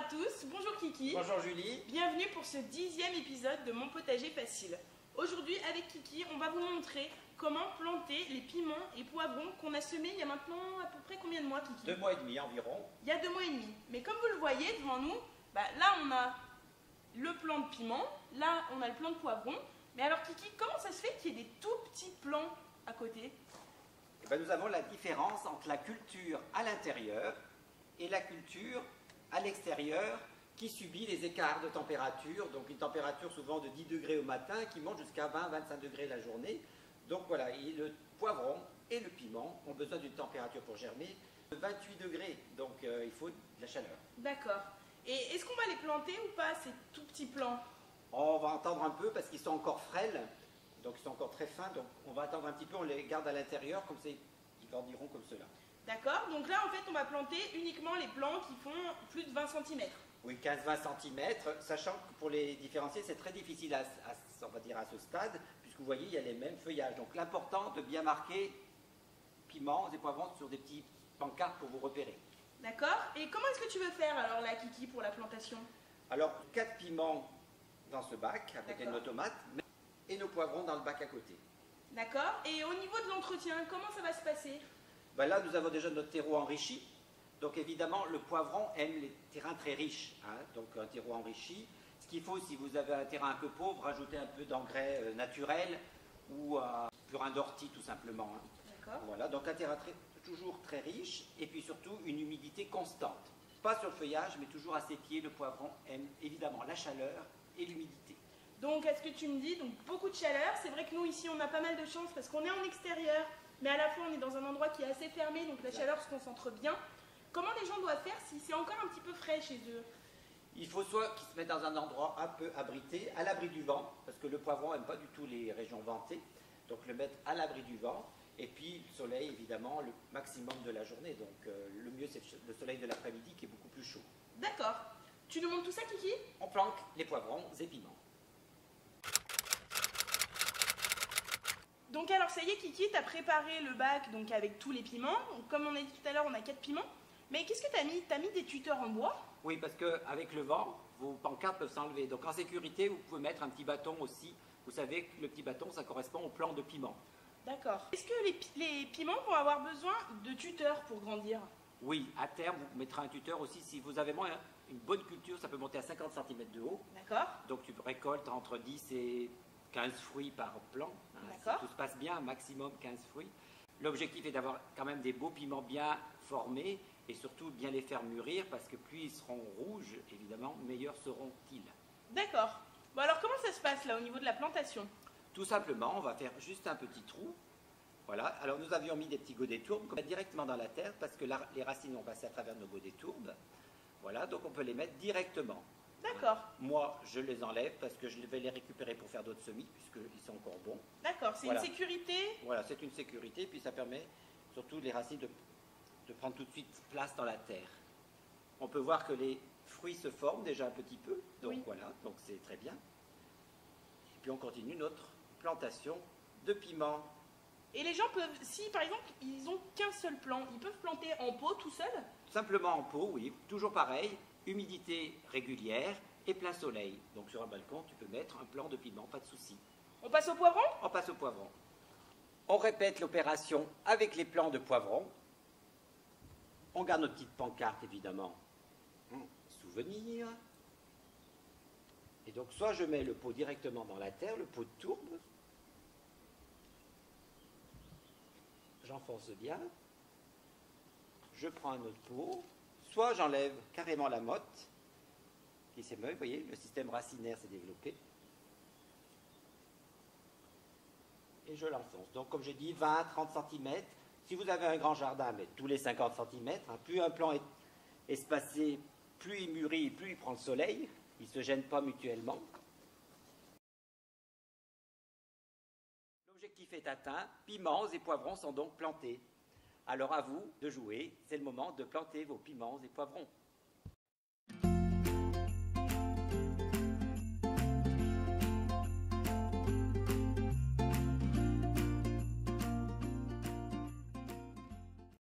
tous, bonjour Kiki. Bonjour Julie. Bienvenue pour ce 10e épisode de Mon potager facile. Aujourd'hui avec Kiki, on va vous montrer comment planter les piments et poivrons qu'on a semés il y a maintenant à peu près combien de mois Kiki? 2 mois et demi environ. Il y a 2 mois et demi. Mais comme vous le voyez devant nous, là on a le plant de piment, là on a le plant de poivron. Mais alors Kiki, comment ça se fait qu'il y ait des tout petits plants à côté? Nous avons la différence entre la culture à l'intérieur et la culture à l'extérieur qui subit les écarts de température, donc une température souvent de 10 degrés au matin qui monte jusqu'à 20-25 degrés la journée. Donc voilà, et le poivron et le piment ont besoin d'une température pour germer de 28 degrés, donc il faut de la chaleur. D'accord. Et est-ce qu'on va les planter ou pas ces tout petits plants? On va attendre un peu parce qu'ils sont encore frêles, donc ils sont encore très fins, donc on va attendre un petit peu, on les garde à l'intérieur, comme ça ils grandiront comme cela. D'accord, donc là en fait on va planter uniquement les plants qui font plus de 20 cm. Oui, 15-20 cm, sachant que pour les différencier, c'est très difficile on va dire à ce stade, puisque vous voyez, il y a les mêmes feuillages. Donc l'important de bien marquer piments et poivrons sur des petits pancartes pour vous repérer. D'accord, et comment est-ce que tu veux faire alors la Kiki pour la plantation? Alors, 4 piments dans ce bac, avec nos tomates, et nos poivrons dans le bac à côté. D'accord, et au niveau de l'entretien, comment ça va se passer? Là, nous avons déjà notre terreau enrichi. Donc évidemment, le poivron aime les terrains très riches, donc un terreau enrichi. Ce qu'il faut, si vous avez un terrain un peu pauvre, rajouter un peu d'engrais naturel ou un purin d'ortie tout simplement. D'accord. Voilà, donc un terrain toujours très riche et puis surtout une humidité constante. Pas sur le feuillage, mais toujours à ses pieds, le poivron aime évidemment la chaleur et l'humidité. Donc, à ce que tu me dis, donc beaucoup de chaleur. C'est vrai que nous, ici, on a pas mal de chance parce qu'on est en extérieur, mais à la fois, on est dans un endroit qui est assez fermé, donc la chaleur se concentre bien. Comment les gens doivent faire si c'est encore un petit peu frais chez eux? Il faut soit qu'ils se mettent dans un endroit un peu abrité, à l'abri du vent, parce que le poivron n'aime pas du tout les régions ventées, donc le mettre à l'abri du vent, et puis le soleil, évidemment, le maximum de la journée. Donc le mieux, c'est le soleil de l'après-midi qui est beaucoup plus chaud. D'accord. Tu nous montres tout ça, Kiki? On planque les poivrons et piments. Donc alors ça y est Kiki, tu as préparé le bac donc, avec tous les piments. Donc, comme on a dit tout à l'heure, on a 4 piments. Mais qu'est-ce que tu as mis? Tu as mis des tuteurs en bois? Oui, parce qu'avec le vent, vos pancartes peuvent s'enlever. Donc en sécurité, vous pouvez mettre un petit bâton aussi. Vous savez que le petit bâton, ça correspond au plant de piment. D'accord. Est-ce que les piments vont avoir besoin de tuteurs pour grandir? Oui, à terme, vous mettrez un tuteur aussi. Si vous avez moins une bonne culture, ça peut monter à 50 cm de haut. D'accord. Donc tu récoltes entre 10 et 15 fruits par plant. Si tout se passe bien, un maximum 15 fruits. L'objectif est d'avoir quand même des beaux piments bien formés et surtout bien les faire mûrir parce que plus ils seront rouges, évidemment, meilleurs seront-ils. D'accord. Bon alors comment ça se passe là au niveau de la plantation? Tout simplement, on va faire juste un petit trou. Voilà. Alors nous avions mis des petits godets tourbes directement dans la terre parce que les racines ont passé à travers nos godets tourbes. Voilà, donc on peut les mettre directement. D'accord. Moi, je les enlève parce que je vais les récupérer pour faire d'autres semis, puisqu'ils sont encore bons. D'accord, c'est une sécurité? Voilà, c'est une sécurité, puis ça permet surtout les racines de prendre tout de suite place dans la terre. On peut voir que les fruits se forment déjà un petit peu, donc voilà, donc c'est très bien. Et puis on continue notre plantation de piments. Et les gens peuvent, si par exemple ils n'ont qu'un seul plant, ils peuvent planter en pot tout seul? Simplement en pot, oui, toujours pareil. Humidité régulière et plein soleil. Donc sur un balcon, tu peux mettre un plant de piment, pas de souci. On passe au poivron? On passe au poivron. On répète l'opération avec les plants de poivron. On garde notre petite pancarte, évidemment. Souvenir. Et donc, soit je mets le pot directement dans la terre, le pot de tourbe. J'enfonce bien. Je prends un autre pot. Soit j'enlève carrément la motte qui s'émeut, vous voyez, le système racinaire s'est développé. Et je l'enfonce. Donc comme j'ai dit, 20-30 cm. Si vous avez un grand jardin, mais tous les 50 cm, plus un plant est espacé, plus il mûrit, plus il prend le soleil, ils ne se gênent pas mutuellement. L'objectif est atteint, piments et poivrons sont donc plantés. Alors à vous de jouer, c'est le moment de planter vos piments et poivrons.